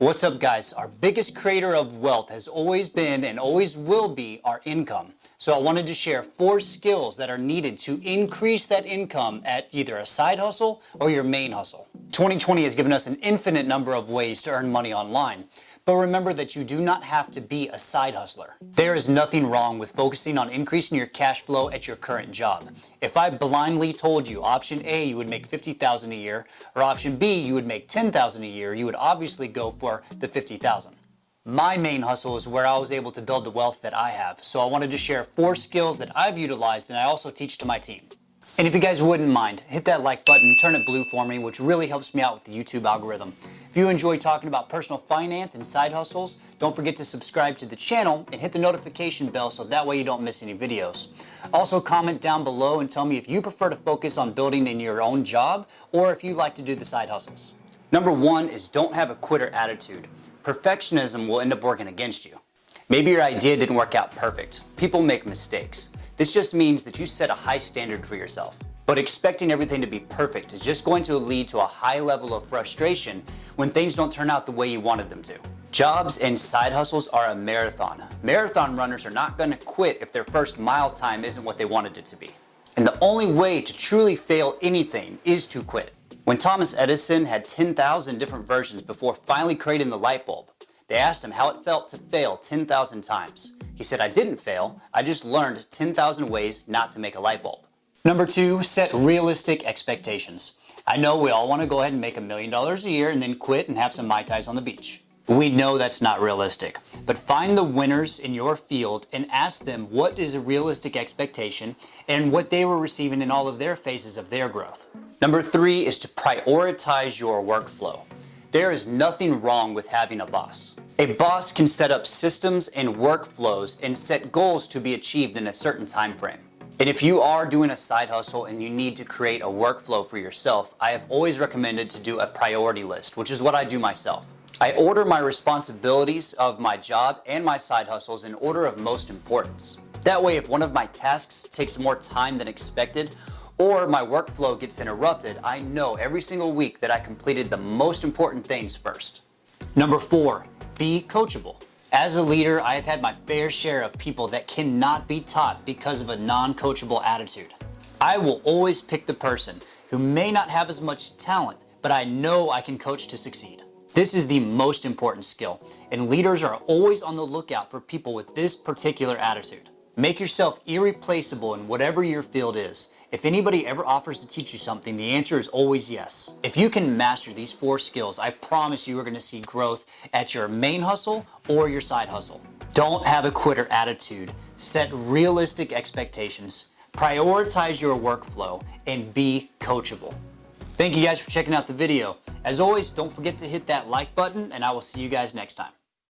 What's up, guys? Our biggest creator of wealth has always been and always will be our income. So I wanted to share 4 skills that are needed to increase that income at either a side hustle or your main hustle. 2020 has given us an infinite number of ways to earn money online. But remember that you do not have to be a side hustler. There is nothing wrong with focusing on increasing your cash flow at your current job. If I blindly told you option A, you would make $50,000 a year, or option B, you would make $10,000 a year, you would obviously go for the $50,000. My main hustle is where I was able to build the wealth that I have. So I wanted to share 4 skills that I've utilized and I also teach to my team. And if you guys wouldn't mind, hit that like button, turn it blue for me, which really helps me out with the YouTube algorithm. If you enjoy talking about personal finance and side hustles, don't forget to subscribe to the channel and hit the notification bell so that way you don't miss any videos. Also, comment down below and tell me if you prefer to focus on building in your own job or if you like to do the side hustles. Number 1 is don't have a quitter attitude. Perfectionism will end up working against you. Maybe your idea didn't work out perfect. People make mistakes. This just means that you set a high standard for yourself. But expecting everything to be perfect is just going to lead to a high level of frustration when things don't turn out the way you wanted them to. Jobs and side hustles are a marathon. Marathon runners are not going to quit if their first mile time isn't what they wanted it to be. And the only way to truly fail anything is to quit. When Thomas Edison had 10,000 different versions before finally creating the light bulb, they asked him how it felt to fail 10,000 times. He said, "I didn't fail, I just learned 10,000 ways not to make a light bulb." Number 2, set realistic expectations. I know we all want to go ahead and make $1 million a year and then quit and have some Mai Tais on the beach. We know that's not realistic, but find the winners in your field and ask them what is a realistic expectation and what they were receiving in all of their phases of their growth. Number 3 is to prioritize your workflow. There is nothing wrong with having a boss. A boss can set up systems and workflows and set goals to be achieved in a certain time frame. And if you are doing a side hustle and you need to create a workflow for yourself, I have always recommended to do a priority list, which is what I do myself. I order my responsibilities of my job and my side hustles in order of most importance. That way, if one of my tasks takes more time than expected, or my workflow gets interrupted, I know every single week that I completed the most important things first. Number 4, be coachable. As a leader, I have had my fair share of people that cannot be taught because of a non-coachable attitude. I will always pick the person who may not have as much talent, but I know I can coach to succeed. This is the most important skill, and leaders are always on the lookout for people with this particular attitude. Make yourself irreplaceable in whatever your field is. If anybody ever offers to teach you something, the answer is always yes. If you can master these 4 skills, I promise you are going to see growth at your main hustle or your side hustle. Don't have a quitter attitude. Set realistic expectations. Prioritize your workflow and be coachable. Thank you guys for checking out the video. As always, don't forget to hit that like button and I will see you guys next time.